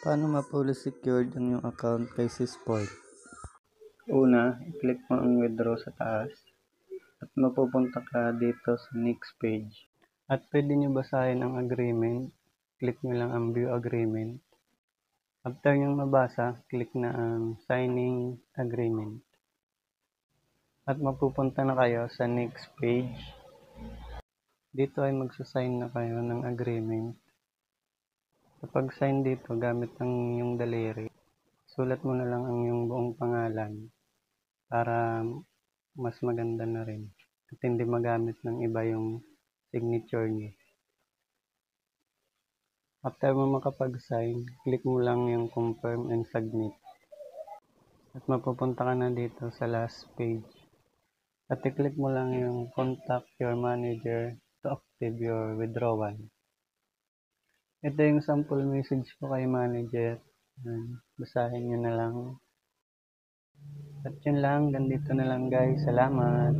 Paano ma-fully secured ang iyong account kay Syspoint? Una, i-click mo ang withdraw sa taas at mapupunta ka dito sa next page. At pwede nyo basahin ang agreement. Click nyo lang ang view agreement. After nyo mabasa, click na ang signing agreement. At mapupunta na kayo sa next page. Dito ay magsasign na kayo ng agreement. Kapag sign dito, gamit ang iyong daliri, sulat mo na lang ang iyong buong pangalan para mas maganda na rin at hindi magamit ng iba yung signature niyo. After mo makapag-sign, click mo lang yung confirm and submit. At mapupunta ka na dito sa last page. At i-click mo lang yung contact your manager to active your withdrawal. Ito yung sample message ko kay manager. Basahin nyo na lang. At yun lang, ganito na lang guys. Salamat!